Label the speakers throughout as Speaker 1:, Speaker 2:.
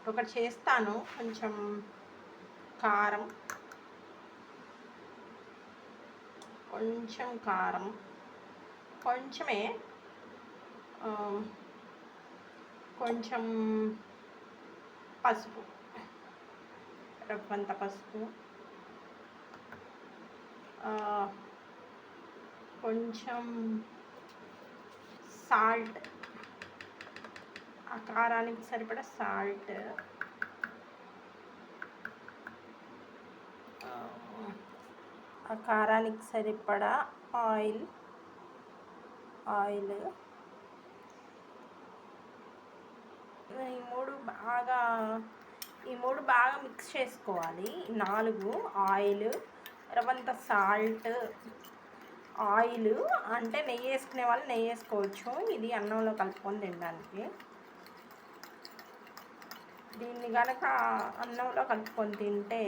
Speaker 1: ఒకటి చేస్తాను. కొంచెం కారం, కొంచెమే, కొంచెం పసుపు, రవ్వంత పసుపు, కొంచెం సాల్ట్, ఆ కారానికి సరిపడా సాల్ట్, ఆ కారానికి సరిపడా ఆయిల్, ఈ మూడు బాగా మిక్స్ చేసుకోవాలి. 4 ఆయిల్, రవ్వంత సాల్ట్, ఆయిల్ అంటే నెయ్యి వేసుకునే వాళ్ళు నెయ్యి వేసుకోవచ్చు. ఇది అన్నంలో కలుపుకొని తినడానికి. దీన్ని కనుక అన్నంలో కలుపుకొని తింటే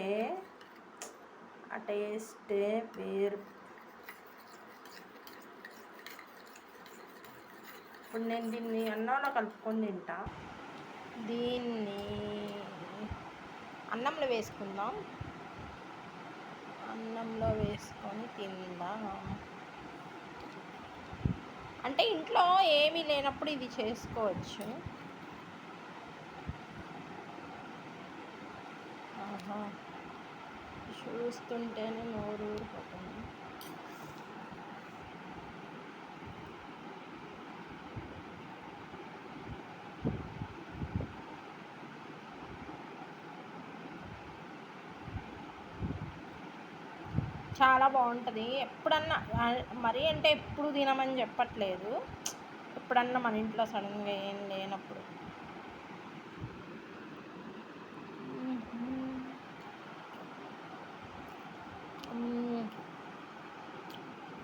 Speaker 1: ఆ టేస్టే వేరు. ఇప్పుడు నేను దీన్ని అన్నంలో కలుపుకొని తింటా. దీన్ని అన్నంలో వేసుకుందాం. అన్నంలో వేసుకొని తిందాం. అంటే ఇంట్లో ఏమీ లేనప్పుడు ఇది చేసుకోవచ్చు. చూస్తుంటేనే నోరు ఊరిపోతుంది. చాలా బాగుంటుంది. ఎప్పుడన్నా, మరీ అంటే ఎప్పుడు తినమని చెప్పట్లేదు, ఎప్పుడన్నా మన ఇంట్లో సడన్గా ఏం లేనప్పుడు.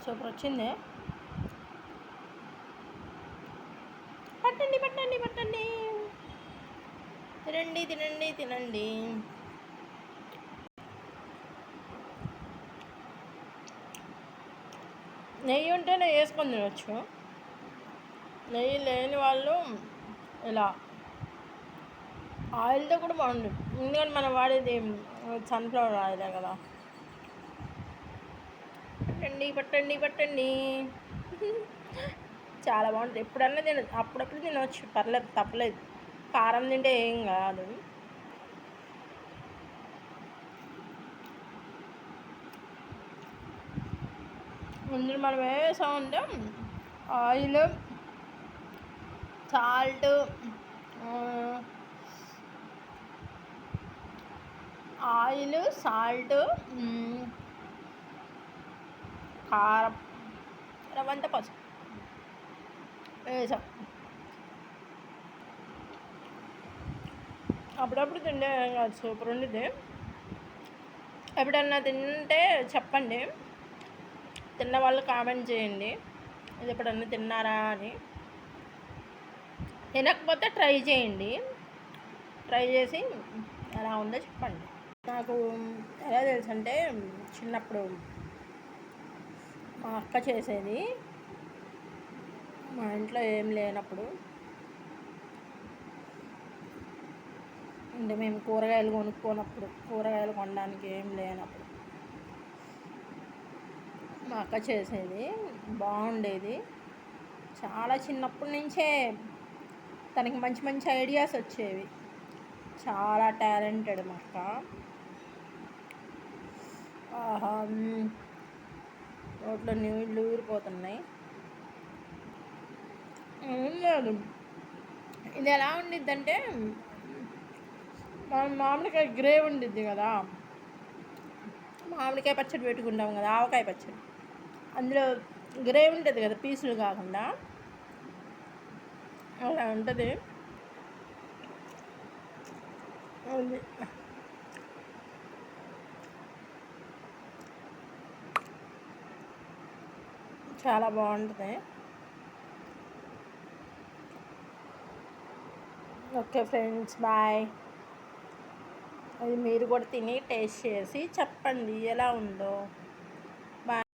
Speaker 1: సూపర్ వచ్చింది. పట్టండి పట్టండి పట్టండి, తినండి తినండి తినండి. నెయ్యి ఉంటే నెయ్యి వేసుకొని తినవచ్చు. నెయ్యి లేని వాళ్ళు ఇలా ఆయిల్తో కూడా బాగుంటుంది. ఎందుకంటే మనం వాడేది సన్ఫ్లవర్ ఆయిలే కదా. పట్టండి పట్టండి పట్టండి. చాలా బాగుంటుంది. ఎప్పుడన్నా తినచ్చు, అప్పుడప్పుడు తినవచ్చు, పర్లేదు, తప్పలేదు. కారం తింటే ఏం కాదు. ముందు మనం వేసామంటే ఆయిల్, సాల్ట్, కారం, రవ్వంత పసుపు వేసాం. అప్పుడప్పుడు తింటే కాదు, సూపర్ ఉండిద్ది. ఎప్పుడన్నా తింటే చెప్పండి, తిన్న వాళ్ళు కామెంట్ చేయండి ఇది ఎప్పుడన్నా తిన్నారా అని. తినకపోతే ట్రై చేయండి, ట్రై చేసి ఎలా ఉందో చెప్పండి. నాకు ఎలా తెలుసు అంటే, చిన్నప్పుడు మా అక్క చేసేది, మా ఇంట్లో ఏం లేనప్పుడు, అంటే మేము కూరగాయలు కొనడానికి ఏం లేనప్పుడు మా అక్క చేసేది, బాగుండేది. చాలా చిన్నప్పటి నుంచే తనకి మంచి మంచి ఐడియాస్ వచ్చేవి. చాలా టాలెంటెడ్ మా అక్క. నోట్లో నీళ్ళు ఊరిపోతున్నాయి. ఏం లేదు, ఇది ఎలా ఉండిద్దంటే, మనం మామిడికాయ గ్రేవ్ ఉండిద్ది కదా, మామిడికాయ పచ్చడి పెట్టుకుంటాం కదా, ఆవకాయ పచ్చడి, అందులో గ్రేవ్ ఉంటుంది కదా, పీసులు కాకుండా, అలా ఉంటుంది. చాలా బాగుంటుంది. Okay friends, bye. అది మీరు కూడా తిని టేస్ట్ చేసి చెప్పండి ఎలా ఉందో. బాయ్.